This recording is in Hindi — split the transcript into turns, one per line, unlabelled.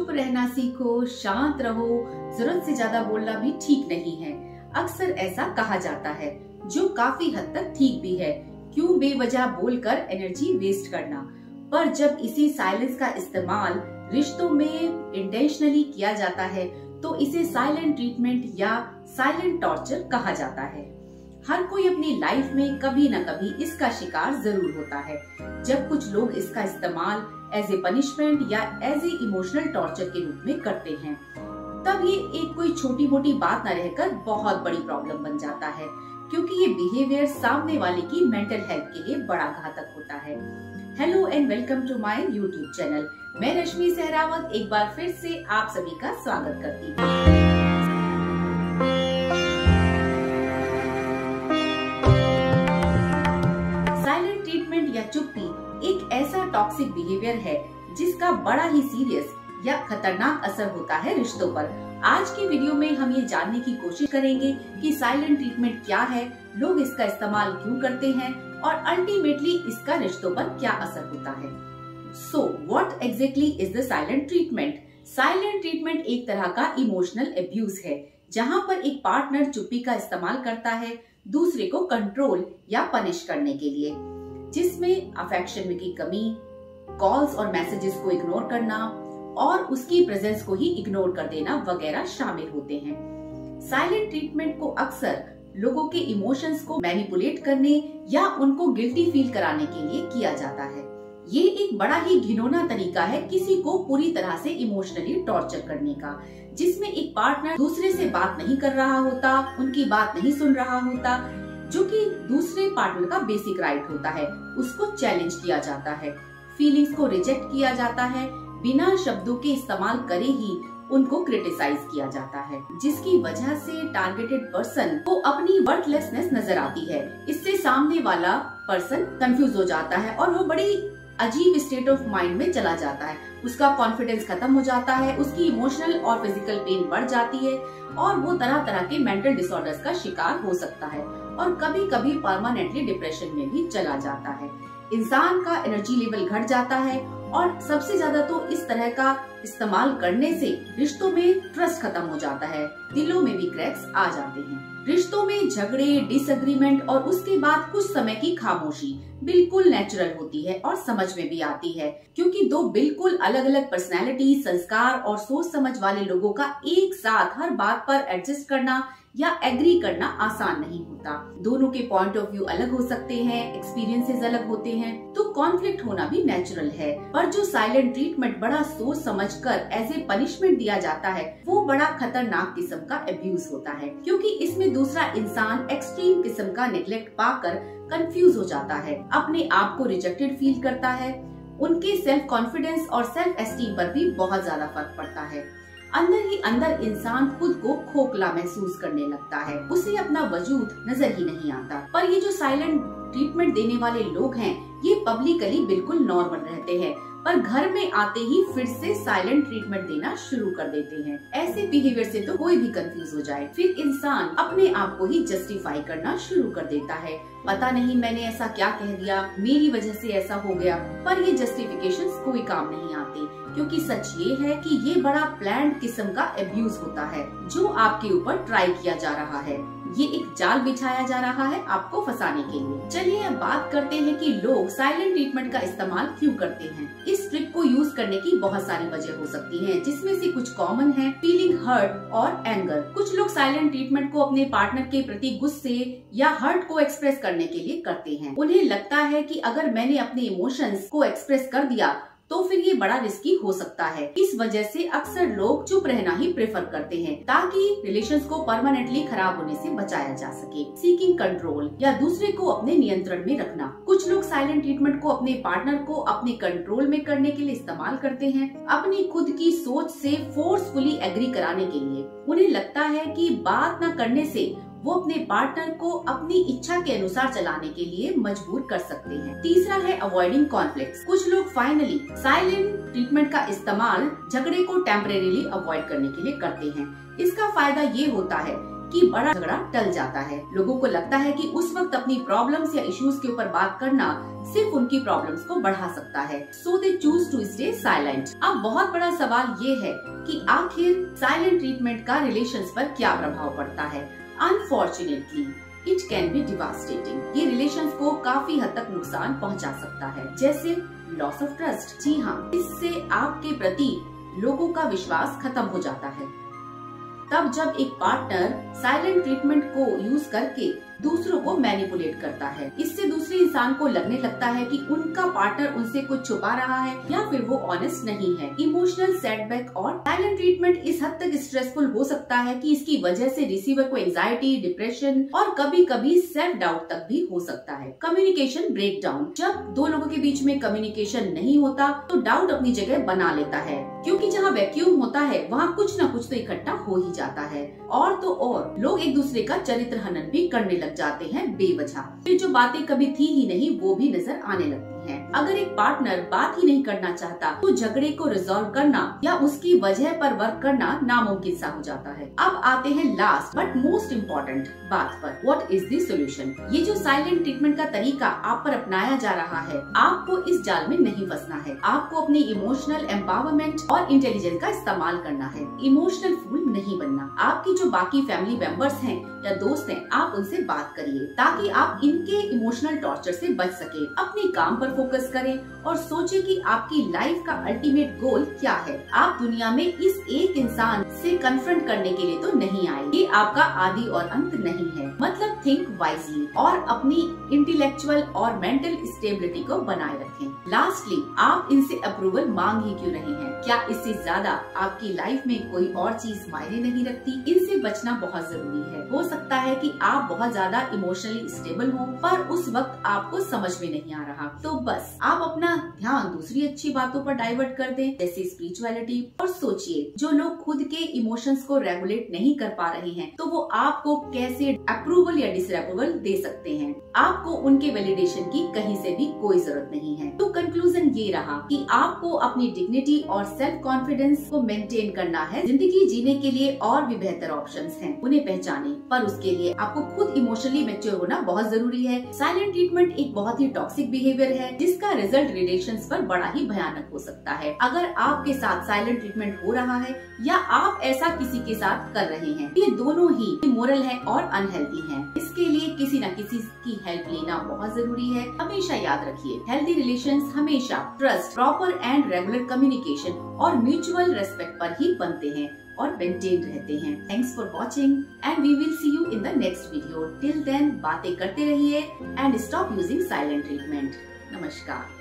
चुप रहना सीखो, शांत रहो, जरूरत से ज्यादा बोलना भी ठीक नहीं है। अक्सर ऐसा कहा जाता है, जो काफी हद तक ठीक भी है। क्यों बेवजह बोलकर एनर्जी वेस्ट करना। पर जब इसी साइलेंस का इस्तेमाल रिश्तों में इंटेंशनली किया जाता है तो इसे साइलेंट ट्रीटमेंट या साइलेंट टॉर्चर कहा जाता है। हर कोई अपनी लाइफ में कभी न कभी इसका शिकार जरूर होता है। जब कुछ लोग इसका इस्तेमाल एज ए पनिशमेंट या एज ए इमोशनल टॉर्चर के रूप में करते हैं, तब ये एक कोई छोटी मोटी बात न रहकर बहुत बड़ी प्रॉब्लम बन जाता है, क्योंकि ये बिहेवियर सामने वाले की मेंटल हेल्थ के लिए बड़ा घातक होता है। Hello and welcome to my YouTube channel. मैं रश्मि सहरावत एक बार फिर से आप सभी का स्वागत करती हूँ। साइलेंट ट्रीटमेंट या चुप्पी एक ऐसा टॉक्सिक बिहेवियर है जिसका बड़ा ही सीरियस या खतरनाक असर होता है रिश्तों पर। आज की वीडियो में हम ये जानने की कोशिश करेंगे कि साइलेंट ट्रीटमेंट क्या है, लोग इसका इस्तेमाल क्यों करते हैं और अल्टीमेटली इसका रिश्तों पर क्या असर होता है। So what exactly is the silent treatment? Silent treatment एक तरह का इमोशनल अब्यूज है, जहाँ पर एक पार्टनर चुप्पी का इस्तेमाल करता है दूसरे को कंट्रोल या पनिश करने के लिए, जिसमें अफेक्शन की कमी, कॉल्स और मैसेजेस को इग्नोर करना और उसकी प्रेजेंस को ही इग्नोर कर देना वगैरह शामिल होते हैं। साइलेंट ट्रीटमेंट को अक्सर लोगों के इमोशंस को मैनिपुलेट करने या उनको गिल्टी फील कराने के लिए किया जाता है। ये एक बड़ा ही घिनौना तरीका है किसी को पूरी तरह से इमोशनली टॉर्चर करने का, जिसमें एक पार्टनर दूसरे से बात नहीं कर रहा होता, उनकी बात नहीं सुन रहा होता, जो कि दूसरे पार्टनर का बेसिक राइट होता है, उसको चैलेंज किया जाता है, फीलिंग्स को रिजेक्ट किया जाता है, बिना शब्दों के इस्तेमाल करे ही उनको क्रिटिसाइज किया जाता है, जिसकी वजह से टारगेटेड पर्सन को अपनी वर्थलेसनेस नजर आती है। इससे सामने वाला पर्सन कंफ्यूज हो जाता है और वो बड़ी अजीब स्टेट ऑफ माइंड में चला जाता है। उसका कॉन्फिडेंस खत्म हो जाता है, उसकी इमोशनल और फिजिकल पेन बढ़ जाती है और वो तरह तरह के मेंटल डिसऑर्डर्स का शिकार हो सकता है और कभी कभी परमानेंटली डिप्रेशन में भी चला जाता है। इंसान का एनर्जी लेवल घट जाता है और सबसे ज्यादा तो इस तरह का इस्तेमाल करने से रिश्तों में ट्रस्ट खत्म हो जाता है, दिलों में भी क्रैक्स आ जाते हैं। रिश्तों में झगड़े, डिसएग्रीमेंट और उसके बाद कुछ समय की खामोशी बिल्कुल नेचुरल होती है और समझ में भी आती है, क्योंकि दो बिल्कुल अलग अलग पर्सनैलिटी, संस्कार और सोच समझ वाले लोगों का एक साथ हर बात पर एडजस्ट करना या एग्री करना आसान नहीं होता। दोनों के पॉइंट ऑफ व्यू अलग हो सकते हैं, एक्सपीरियंसेस अलग होते हैं, तो कॉन्फ्लिक्ट होना भी नेचुरल है। पर जो साइलेंट ट्रीटमेंट बड़ा सोच समझकर एज ए पनिशमेंट दिया जाता है, वो बड़ा खतरनाक किस्म का अब्यूज होता है, क्योंकि इसमें दूसरा इंसान एक्सट्रीम किस्म का नेग्लेक्ट पाकर कंफ्यूज हो जाता है, अपने आप को रिजेक्टेड फील करता है, उनके सेल्फ कॉन्फिडेंस और सेल्फ एस्टीम पर भी बहुत ज्यादा फर्क पड़ता है। अंदर ही अंदर इंसान खुद को खोखला महसूस करने लगता है, उसे अपना वजूद नजर ही नहीं आता। पर ये जो साइलेंट ट्रीटमेंट देने वाले लोग हैं, ये पब्लिकली बिल्कुल नॉर्मल रहते हैं, पर घर में आते ही फिर से साइलेंट ट्रीटमेंट देना शुरू कर देते हैं। ऐसे बिहेवियर से तो कोई भी कंफ्यूज हो जाए, फिर इंसान अपने आप को ही जस्टिफाई करना शुरू कर देता है। पता नहीं मैंने ऐसा क्या कह दिया, मेरी वजह से ऐसा हो गया। पर ये जस्टिफिकेशंस कोई काम नहीं आते, क्योंकि सच ये है कि ये बड़ा प्लान्ड किस्म का अब्यूज होता है जो आपके ऊपर ट्राई किया जा रहा है। ये एक जाल बिछाया जा रहा है आपको फंसाने के लिए। चलिए अब बात करते हैं कि लोग साइलेंट ट्रीटमेंट का इस्तेमाल क्यों करते हैं। इस ट्रिक को यूज करने की बहुत सारी वजह हो सकती हैं, जिसमें से कुछ कॉमन है, फीलिंग हर्ट और एंगर। कुछ लोग साइलेंट ट्रीटमेंट को अपने पार्टनर के प्रति गुस्से या हर्ट को एक्सप्रेस करने के लिए करते हैं। उन्हें लगता है कि अगर मैंने अपने इमोशंस को एक्सप्रेस कर दिया तो फिर ये बड़ा रिस्की हो सकता है। इस वजह से अक्सर लोग चुप रहना ही प्रेफर करते हैं, ताकि रिलेशंस को परमानेंटली खराब होने से बचाया जा सके। सीकिंग कंट्रोल या दूसरे को अपने नियंत्रण में रखना। कुछ लोग साइलेंट ट्रीटमेंट को अपने पार्टनर को अपने कंट्रोल में करने के लिए इस्तेमाल करते हैं, अपनी खुद की सोच से फोर्सफुली एग्री कराने के लिए। उन्हें लगता है कि बात न करने से वो अपने पार्टनर को अपनी इच्छा के अनुसार चलाने के लिए मजबूर कर सकते हैं। तीसरा है अवॉइडिंग कॉन्फ्लिक्ट्स। कुछ लोग फाइनली साइलेंट ट्रीटमेंट का इस्तेमाल झगड़े को टेम्परेरीली अवॉइड करने के लिए करते हैं। इसका फायदा ये होता है कि बड़ा झगड़ा टल जाता है। लोगों को लगता है कि उस वक्त अपनी प्रॉब्लम्स या इश्यूज के ऊपर बात करना सिर्फ उनकी प्रॉब्लम्स को बढ़ा सकता है, so they choose to stay silent. अब बहुत बड़ा सवाल ये है कि आखिर साइलेंट ट्रीटमेंट का रिलेशंस पर क्या प्रभाव पड़ता है। Unfortunately it can be devastating. ये रिलेशंस को काफी हद तक नुकसान पहुंचा सकता है, जैसे लॉस ऑफ ट्रस्ट। जी हाँ, इससे आपके प्रति लोगों का विश्वास खत्म हो जाता है। तब जब एक पार्टनर साइलेंट ट्रीटमेंट को यूज करके दूसरों को मैनिपुलेट करता है, इससे दूसरे इंसान को लगने लगता है कि उनका पार्टनर उनसे कुछ छुपा रहा है या फिर वो ऑनेस्ट नहीं है। इमोशनल सेटबैक और साइलेंट ट्रीटमेंट इस हद तक स्ट्रेसफुल हो सकता है कि इसकी वजह से रिसीवर को एंजाइटी, डिप्रेशन और कभी कभी सेल्फ डाउट तक भी हो सकता है। Communication breakdown. जब दो लोगों के बीच में कम्युनिकेशन नहीं होता तो डाउट अपनी जगह बना लेता है, क्योंकि जहाँ वैक्यूम होता है वहाँ कुछ न कुछ तो इकट्ठा हो ही जाता है। और तो और लोग एक दूसरे का चरित्र हनन भी करने लग जाते हैं बेवजह। फिर जो बातें कभी थी ही नहीं वो भी नजर आने लगती हैं। अगर एक पार्टनर बात ही नहीं करना चाहता तो झगड़े को रिजॉल्व करना या उसकी वजह पर वर्क करना नामुमकिन सा हो जाता है। अब आते हैं लास्ट बट मोस्ट इम्पोर्टेंट बात पर, व्हाट इज द सॉल्यूशन। ये जो साइलेंट ट्रीटमेंट का तरीका आप पर अपनाया जा रहा है, आपको इस जाल में नहीं फंसना है। आपको अपनी इमोशनल एम्पावरमेंट और इंटेलिजेंस का इस्तेमाल करना है, इमोशनल फूल नहीं बनना। आपकी जो बाकी फैमिली मेंबर्स हैं या दोस्त हैं, आप उनसे बात करिए ताकि आप इनके इमोशनल टॉर्चर से बच सके। अपने काम पर फोकस करें और सोचें कि आपकी लाइफ का अल्टीमेट गोल क्या है। आप दुनिया में इस एक इंसान से कन्फ्रंट करने के लिए तो नहीं आए, ये आपका आदि और अंत नहीं है। मतलब थिंक वाइजली और अपनी इंटेलेक्चुअल और मेंटल स्टेबिलिटी को बनाए रखें। लास्टली, आप इनसे अप्रूवल मांग ही क्यों रहे हैं? क्या इससे ज्यादा आपकी लाइफ में कोई और चीज मायने नहीं रखती? इनसे बचना बहुत जरूरी है। हो सकता है कि आप बहुत ज्यादा इमोशनली स्टेबल हो पर उस वक्त आपको समझ में नहीं आ रहा, तो बस आप अपना ध्यान दूसरी अच्छी बातों पर डाइवर्ट कर दें, जैसे स्पिरिचुअलिटी। और सोचिए, जो लोग खुद के इमोशंस को रेगुलेट नहीं कर पा रहे हैं तो वो आपको कैसे अप्रूवल या डिसअप्रूवल दे सकते हैं। आपको उनके वैलिडेशन की कहीं से भी कोई जरूरत नहीं है। तो कंक्लूजन ये रहा कि आपको अपनी डिग्निटी और सेल्फ कॉन्फिडेंस को मेंटेन करना है। जिंदगी जीने के लिए और भी बेहतर ऑप्शंस हैं, उन्हें पहचानें, पर उसके लिए आपको खुद इमोशनली मैच्योर होना बहुत जरूरी है। साइलेंट ट्रीटमेंट एक बहुत ही टॉक्सिक बिहेवियर है जिसका रिजल्ट रिलेशंस पर बड़ा ही भयानक हो सकता है। अगर आपके साथ साइलेंट ट्रीटमेंट हो रहा है या आप ऐसा किसी के साथ कर रहे हैं, ये दोनों ही इमोरल है और अनहेल्दी है। इसके लिए किसी न किसी की हेल्प लेना बहुत जरूरी है। हमेशा याद रखिए, हेल्दी रिलेशंस हमेशा trust, proper and regular communication और म्यूचुअल रेस्पेक्ट पर ही बनते हैं और मेंटेन रहते हैं। Thanks for watching and we will see you in the next video. Till then बातें करते रहिए and stop using silent treatment. नमस्कार।